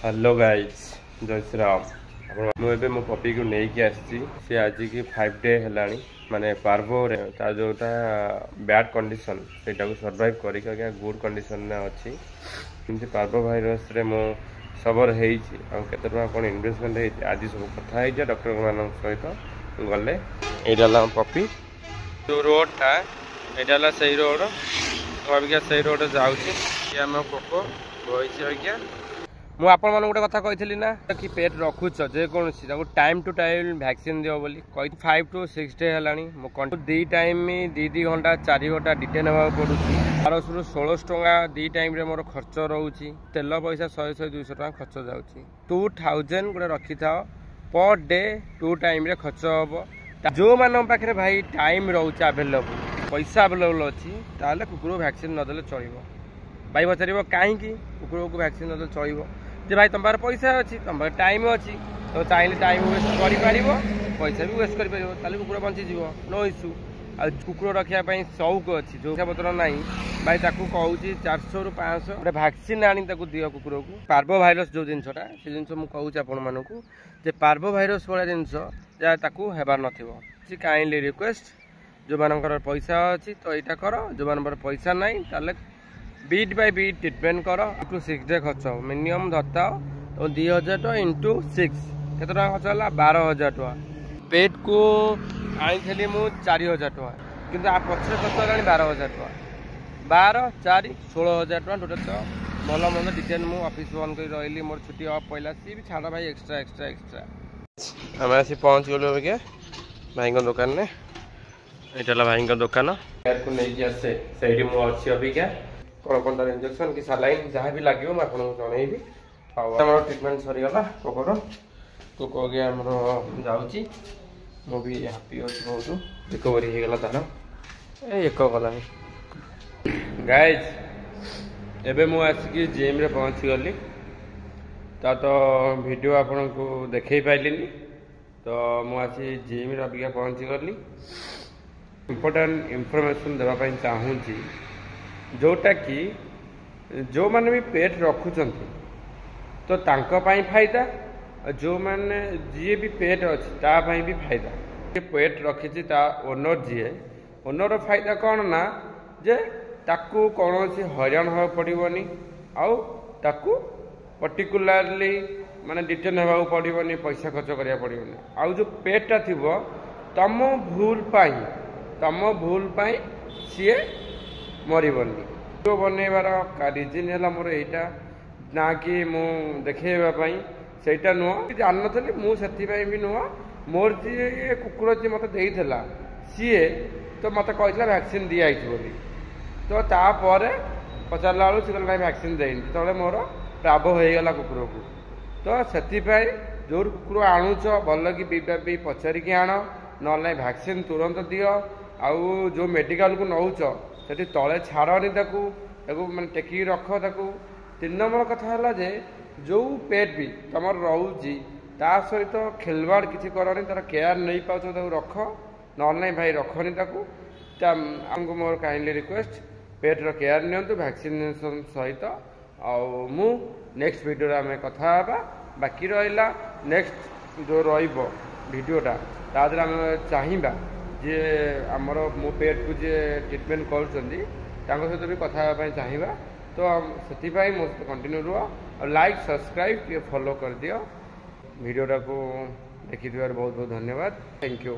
Hello guys जय श्री राम। मुझे मो पपी को नहीं आसी सी आज की 5 डे है माने पार्वो जोटा बैड कंडीशन से सर्वाइव करके गुड कंडीशन में अच्छी पार्वो भाईरस रे मो सबर होते कौन इन्वेस्टमेंट आज सब कथा डॉक्टर मान सहित गले यहाँ पपी जो रोडटा यहाँ से रोड अबिका से रोड जाऊँ कोको बही अबिका मु आपण मन गोटे कथा कही ना कि पेट रखुच जेकोसी टाइम टू टाइम वैक्सीन दियो बोली कही 5 to 6 डे है दी टाइम दी घंटा 4 घंटा डिटेन होगा पड़ू 1200 ରୁ 1600 टंका दी टाइम रे मोर खर्च रोची तेल पैसा 100-200 टंका खर्च जाऊँगी 2000 गोटे रखी था पर डे 2 टाइम रे खर्च हम जो मान पाखे भाई टाइम रोचे आवेलेबल पैसा आवेलेबल अच्छी ताले कुकुर वैक्सीन नदेले चलो भाई पचार कहीं कुकुर को वैक्सीन नदेले चलो जे भाई तुम पैसा अच्छी तुम टाइम अच्छी तो चाहिए टाइम वेस्ट कर पैसा भी वेस्ट कर कुकुर बंचीज नो इश्यू आ कुकुर रखापी शौक अच्छी जो पत्र ना भाई कहूँ 400 ରୁ 500 गोटे वैक्सीन आनी दियो कुकुर को पार्वो भाइरस जो जिनसा से जिन मुझे आपण मानक पार्वो भाइरस भाया जिनस जहाँ हेबार न काइंडली रिक्वेस्ट जो मानकर पैसा अच्छी तो यहाँ कर जो मान पैसा ना ताले बीट बाय बीट ट्रिटमेंट कर 2 to 6 डे खर्च मिनिमम धरता तो 2000 टका इंटू 6 केत खर्च है 12000 टका पेट को आई मु 4000 टका कि पछे खर्च है 12000 टका 12 4 16000 टका टोटल तो भल मंद डिटेन मु ऑफिस बंद कर रही मोर छुट्टी ऑफ पड़ा सी भी छाड़ भाई एक्सट्रा एक्सट्रा एक्सट्रा आम आसी पहुँच गलु अबिका भाई दुकान में यहाँ भाई दुकान को लेकिन आसे से अच्छी अबिका कौन कौन तार इंजेक्शन कि सालाइन जहाँ भी लगे मुझे आपको जनइबी आम ट्रिटमेंट सरीगला कोकोर कोको आगे आम जाऊँगी मुझे हापी अच्छी बहुत रिकवरी होगला तार एक गला गाइज एबे मु आसिक जिम रे पहुँची गली तो वीडियो आपन को देखे पाइलिनी तो मुझे जिम रे अबिका पहुँची गली इम्पोर्टेंट इनफॉरमेशन देवाई चाहूँगी जोटा कि जो मैंने भी पेट रखुंट तो तांकाई फायदा जो मैंने जी भी पेट अच्छी भी फायदा पेट रखी ओनर जी ओनर फायदा कौन ना जे ताकू कौन हैरान हवा पड़ोनी आउ ताकू पर्टिकुलारली माने डिटेन होगा पड़ोनी पैसा खर्च करा पड़ोनी आउ जो पेटा थी तम भूल पाई सी मरबनी जो बनइबार रिजन है मोर यहाँ ना कि मु देखेवाई सेटा नुह जान नी मुझे भी नुह मोर जी कुकुर जी मत देला सी तो मत कहला वैक्सीन दिखाई बोली तो तापर पचारा बेलू सी कहला वैक्सीन देनी तो मोर प्राभ होगला कुकुर को तो से जो कुकुर आणुच भल कि पचारिकी आण ना वैक्सीन तुरंत दियो आउ जो मेडिकल को नौच से तले छाड़नी माने टेकी रख 3 नंबर कथा है जो पेट भी तुम रोची ता सहित खेलवाड़ किसी करनी तार केयर नहीं पाच रख ना भाई रखनी आमको मोर काइंडली रिक्वेस्ट पेट रो केयर नियंतु वैक्सीनेशन सहित आउ मु नेक्स्ट वीडियो आम कथा बाकी रहा नेक्स्ट जो रीडियोटा तादर आम चाहिए जे आमर मो पेट को जे ट्रिटमेंट कर सहित भी कथा चाहिए तो से मो कंटिन्यू रुह और लाइक सब्सक्राइब फॉलो कर दियो वीडियोटा को देखी बहुत बहुत धन्यवाद थैंक यू।